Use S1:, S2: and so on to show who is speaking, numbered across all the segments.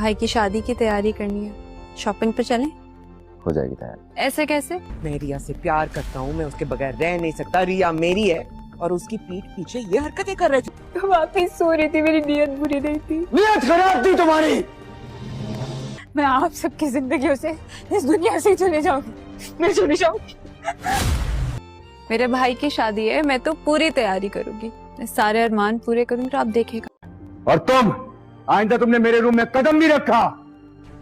S1: भाई की शादी की तैयारी करनी है, शॉपिंग पे चलें?
S2: हो जाएगी तैयार।
S1: ऐसे कैसे?
S3: मैं रिया से प्यार करता हूँ, मैं उसके बगैर रह नहीं सकता। रिया मेरी है और उसकी पीठ पीछे ये हरकतें कर रहे थे।
S1: वाकई सो रही थी, मेरी नीयत बुरी नहीं थी।
S2: नीयत खराब थी तुम्हारी।
S1: मैं आप सबकी जिंदगियों से इस दुनिया से चले जाऊंगी, मैं चली जाऊंगी। मेरे भाई की शादी है, मैं तो पूरी तैयारी करूंगी, मैं सारे अरमान पूरे करूंगी, आप देखेगा।
S2: और तुम आइंदा तुमने मेरे रूम में कदम नहीं रखा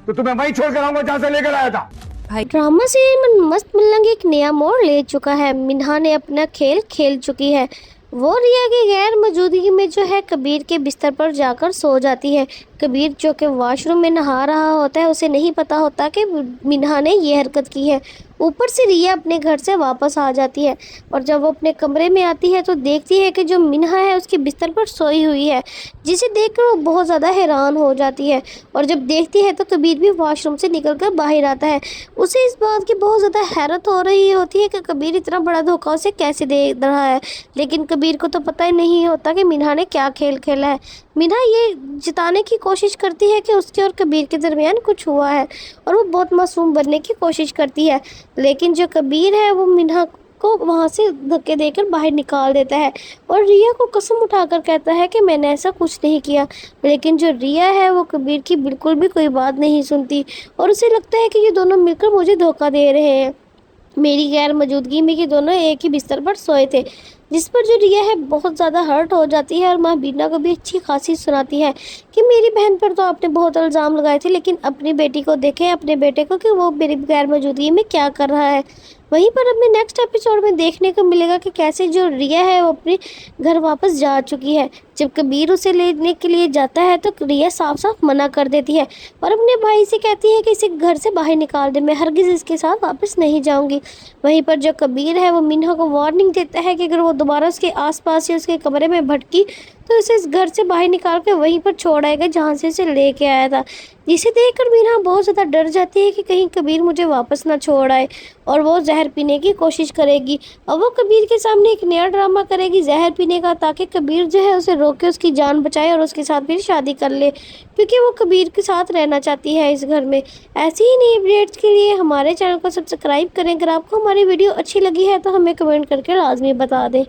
S2: तो तुम्हें वहीं छोड़ कर आऊंगा जहाँ से लेकर आया था।
S4: ड्रामा सीरियल में मस्त मिलंग एक नया मोड़ ले चुका है। मिन्हा ने अपना खेल खेल चुकी है। वो रिया की गैर मौजूदगी में जो है कबीर के बिस्तर पर जाकर सो जाती है। कबीर जो कि वॉशरूम में नहा रहा होता है, उसे नहीं पता होता कि मिन्हा ने ये हरकत की है। ऊपर से रिया अपने घर से वापस आ जाती है और जब वो अपने कमरे में आती है तो देखती है कि जो मिन्हा है उसके बिस्तर पर सोई हुई है, जिसे देखकर वो बहुत ज़्यादा हैरान हो जाती है। और जब देखती है तो कबीर भी वॉशरूम से निकलकर बाहर आता है। उसे इस बात की बहुत ज़्यादा हैरत हो रही होती है कि कबीर इतना बड़ा धोखा उसे कैसे दे रहा है, लेकिन कबीर को तो पता ही नहीं होता कि मिन्हा ने क्या खेल खेला है। मिन्हा ये जताने की कोशिश करती है कि उसके और कबीर के दरमियान कुछ हुआ है और वो बहुत मासूम बनने की कोशिश करती है, लेकिन जो कबीर है वो मिन्हा को वहाँ से धक्के देकर बाहर निकाल देता है और रिया को कसम उठाकर कहता है कि मैंने ऐसा कुछ नहीं किया। लेकिन जो रिया है वो कबीर की बिल्कुल भी कोई बात नहीं सुनती और उसे लगता है कि ये दोनों मिलकर मुझे धोखा दे रहे हैं। मेरी गैर मौजूदगी में ये दोनों एक ही बिस्तर पर सोए थे, जिस पर जो रिया है बहुत ज़्यादा हर्ट हो जाती है और माँ बीना को भी अच्छी खासी सुनाती है कि मेरी बहन पर तो आपने बहुत इल्ज़ाम लगाए थे, लेकिन अपनी बेटी को देखें, अपने बेटे को, कि वो मेरी गैर मौजूदगी में क्या कर रहा है। वहीं पर हमें नेक्स्ट एपिसोड में देखने को मिलेगा कि कैसे जो रिया है वो अपने घर वापस जा चुकी है। जब कबीर उसे लेने के लिए जाता है तो रिया साफ साफ मना कर देती है और अपने भाई से कहती है कि इसे घर से बाहर निकाल दे, मैं हरगिज़ इसके साथ वापस नहीं जाऊंगी। वहीं पर जो कबीर है वो मिन्हा को वार्निंग देता है कि अगर वो दोबारा उसके आसपास या उसके कमरे में भटकी तो उसे इस घर से बाहर निकाल कर वहीं पर छोड़ आएगा जहाँ से उसे लेके आया था, जिसे देखकर मीना बहुत ज़्यादा डर जाती है कि कहीं कबीर मुझे वापस ना छोड़ आए और वो जहर पीने की कोशिश करेगी। और वो कबीर के सामने एक नया ड्रामा करेगी जहर पीने का, ताकि कबीर जो है उसे रोक के उसकी जान बचाए और उसके साथ फिर शादी कर ले, क्योंकि वो कबीर के साथ रहना चाहती है इस घर में। ऐसी ही नई अपडेट्स के लिए हमारे चैनल को सब्सक्राइब करें। अगर आपको हमारी वीडियो अच्छी लगी है तो हमें कमेंट करके लाजमी बता दें।